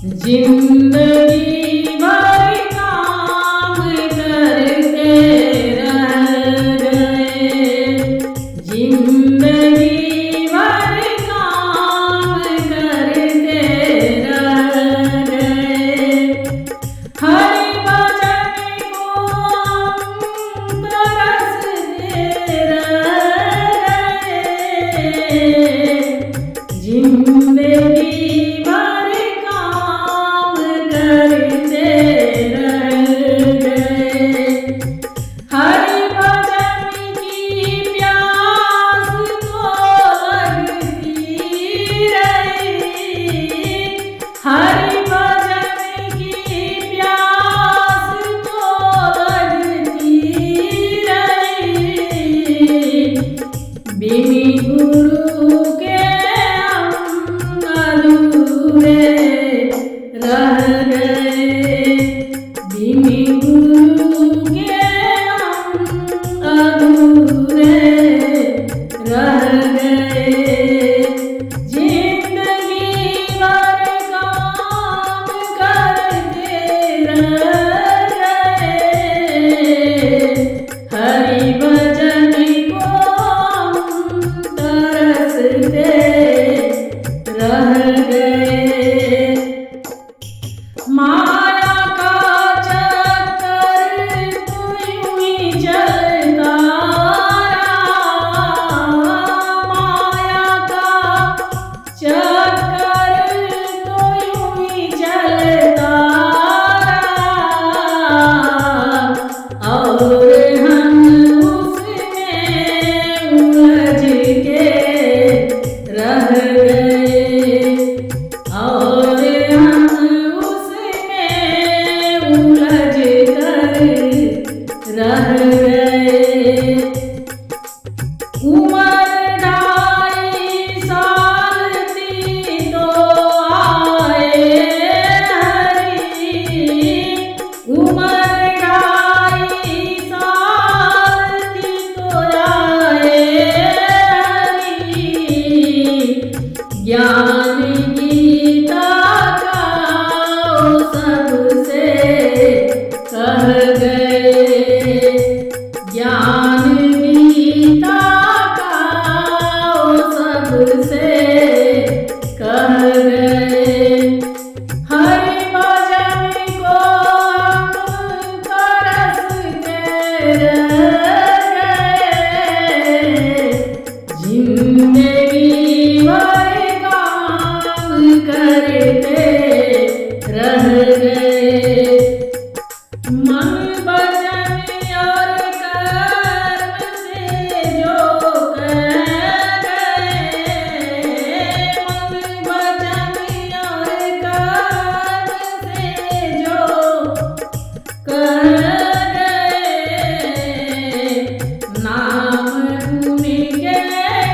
जिंदगी भर काम करते रह गए, जिंदगी भर काम करते रह गए। हरि भजन को हम तरसते रह गए, जिंदगी भर काम करते रह गए। हरि भजन की प्यास तो लगती रही, हरि भजन की प्यास तो लगती रही। बिन गुरु के हम अधूरे रह गए, बिन गुरु के हम अधूरे रह गए। जिंदगी भर काम करते रह गए, हरि भजन को हम तरसते रह गए। माया का चक्कर तो यूं ही चलता रहा, माया का चक्कर तो यूं ही चलता रहा, और हम उसमें उलझ के रह गए, और हम उसमें उलझ कर रह गए। उम्र 2.5 साल थी तो आए हरि, उम्र 2.5 साल थी तो आए हरि। ज्ञान गीता का वो सबसे कह गए, ज्ञान गीता का वो सबसे कह गए। हरि भजन को हम तरसते रह गए, जिंदगी भर काम करते रह गए। मन वचन और कर्म से जो कह गए, मन वचन और कर्म से जो कह गए, नाम उनके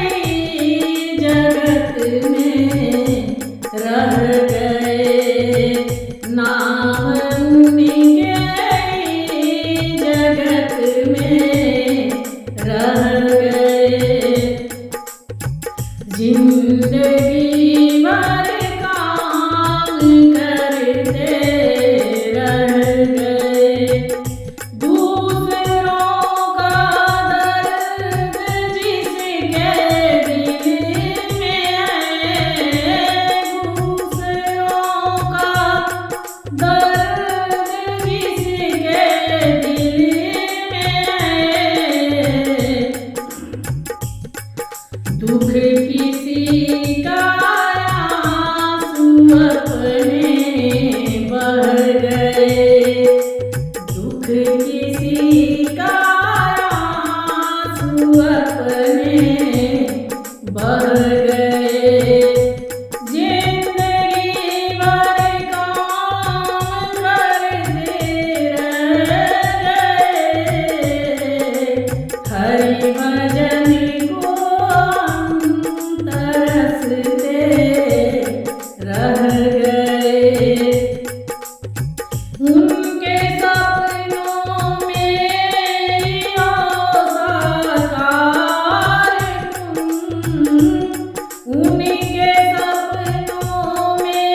ही जगत में रह गए, नाम उनके ही जगत में रह गए। जिंदगी भर काम करते रह गए, दूसरों का दर्द जिसके दिल में है, दूसरों का दर्द जिसके दिल में है, दुख किसी का आंसू अपने बह गए, दुख किसी का आंसू अपने बह गए। जिंदगी भर काम करते रह गए, हरि भजन को हम तरसते रह गए। उनके सपनों में लियो साकार तुम, उनके सपनों में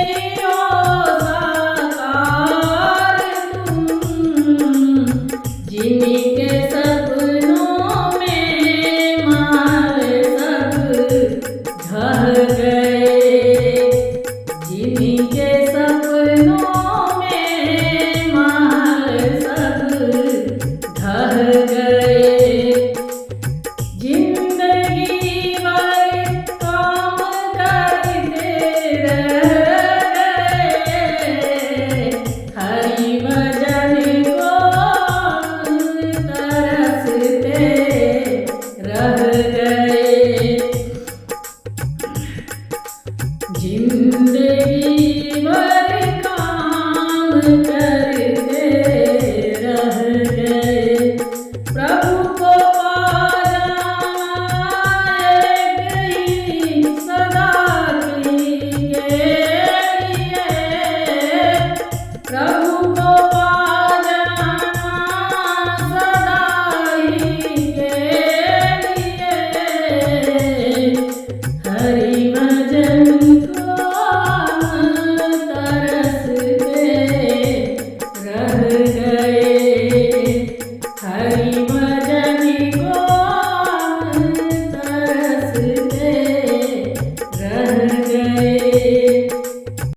लियो जिनके सपनों में महल सब ढह गए, जिंदगी भर काम करते रह गए, हरि भजन को तरसते रह गए। जिंदगी भर काम